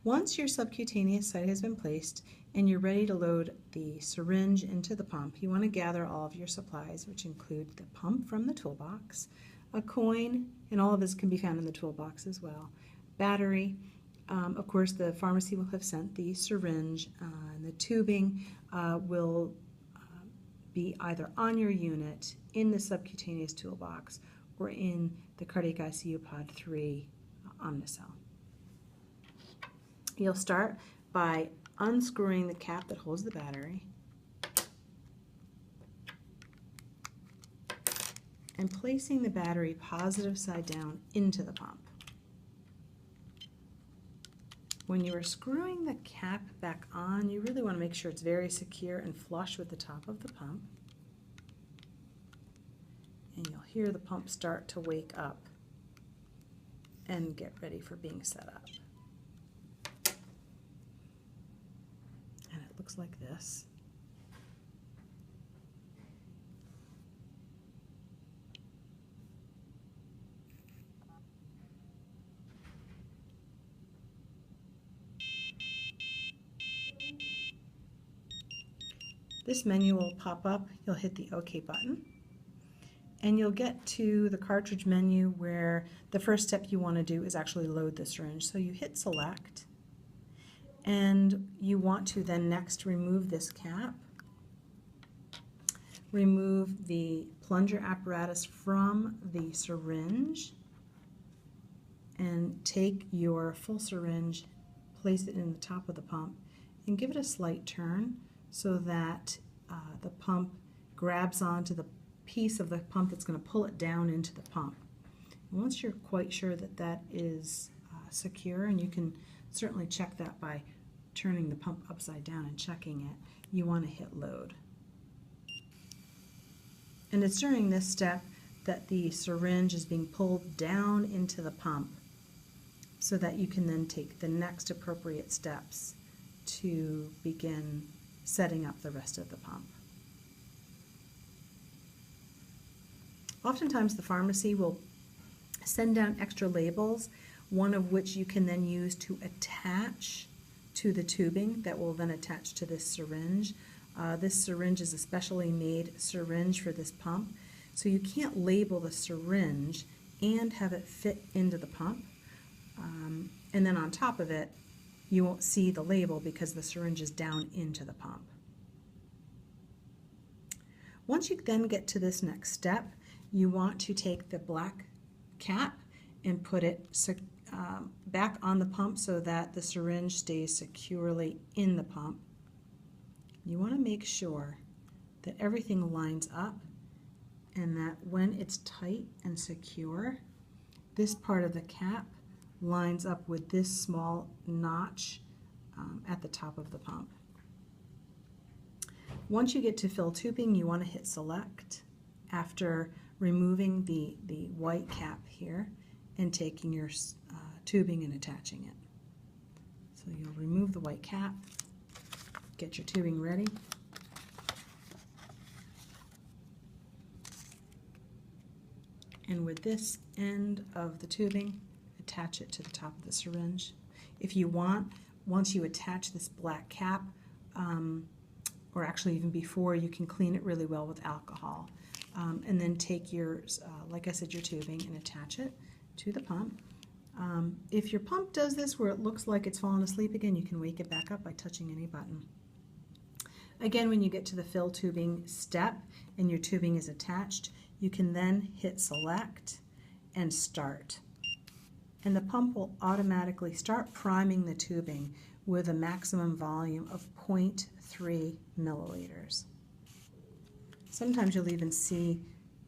Once your subcutaneous site has been placed and you're ready to load the syringe into the pump, you want to gather all of your supplies, which include the pump from the toolbox, a coin, and all of this can be found in the toolbox as well, battery. Of course, the pharmacy will have sent the syringe, and the tubing will be either on your unit, in the subcutaneous toolbox, or in the Cardiac ICU Pod 3 Omnicell. You'll start by unscrewing the cap that holds the battery and placing the battery positive side down into the pump. When you are screwing the cap back on, you really want to make sure it's very secure and flush with the top of the pump. And you'll hear the pump start to wake up and get ready for being set up. And it looks like this. This menu will pop up. You'll hit the OK button. And you'll get to the cartridge menu where the first step you want to do is actually load the syringe. So you hit select, and you want to then next remove this cap, remove the plunger apparatus from the syringe, and take your full syringe, place it in the top of the pump, and give it a slight turn so that the pump grabs onto the piece of the pump that's going to pull it down into the pump. And once you're quite sure that that is secure, and you can certainly check that by turning the pump upside down and checking it, you want to hit load. And it's during this step that the syringe is being pulled down into the pump so that you can then take the next appropriate steps to begin setting up the rest of the pump. Oftentimes the pharmacy will send down extra labels, one of which you can then use to attach to the tubing that will then attach to this syringe. This syringe is a specially made syringe for this pump, so you can't label the syringe and have it fit into the pump. And then on top of it, you won't see the label because the syringe is down into the pump. Once you then get to this next step, you want to take the black cap and put it back on the pump so that the syringe stays securely in the pump. You want to make sure that everything lines up and that when it's tight and secure, this part of the cap lines up with this small notch at the top of the pump. Once you get to fill tubing, you want to hit select after removing the white cap here and taking your tubing and attaching it. So you'll remove the white cap, get your tubing ready, and with this end of the tubing, attach it to the top of the syringe. If you want, once you attach this black cap, or actually even before, you can clean it really well with alcohol. And then take your, like I said, your tubing and attach it to the pump. If your pump does this where it looks like it's fallen asleep again, you can wake it back up by touching any button. Again, when you get to the fill tubing step and your tubing is attached, you can then hit select and start. And the pump will automatically start priming the tubing with a maximum volume of 0.3 milliliters. Sometimes you'll even see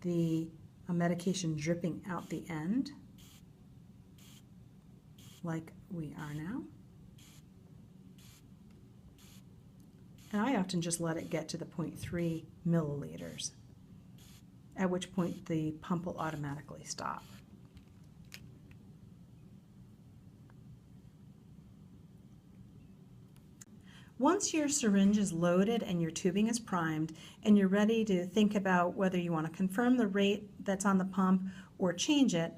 the medication dripping out the end, like we are now. And I often just let it get to the 0.3 milliliters, at which point the pump will automatically stop. Once your syringe is loaded and your tubing is primed and you're ready to think about whether you want to confirm the rate that's on the pump or change it,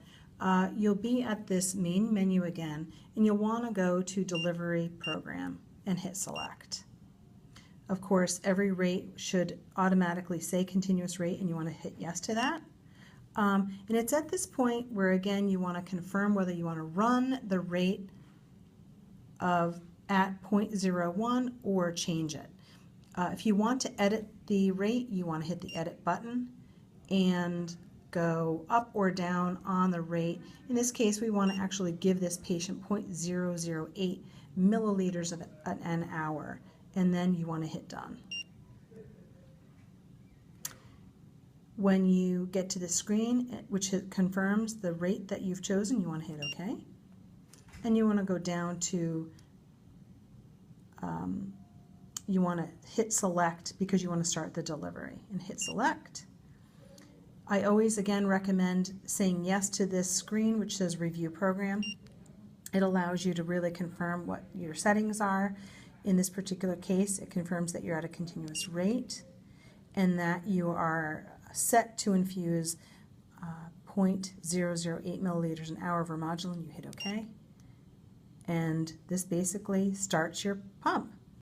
you'll be at this main menu again, and you'll want to go to Delivery Program and hit Select. Of course, every rate should automatically say continuous rate, and you want to hit yes to that. And it's at this point where, again, you want to confirm whether you want to run the rate at 0.01 or change it. If you want to edit the rate, you want to hit the Edit button and go up or down on the rate. In this case, we want to actually give this patient 0.008 milliliters an hour, and then you want to hit Done. When you get to the screen, which confirms the rate that you've chosen, you want to hit OK. And you want to go down to, you want to hit Select because you want to start the delivery, and hit Select. I always, again, recommend saying yes to this screen, which says Review Program. It allows you to really confirm what your settings are. In this particular case, it confirms that you're at a continuous rate and that you are set to infuse 0.008 milliliters an hour of Remodulin. You hit OK. And this basically starts your pump.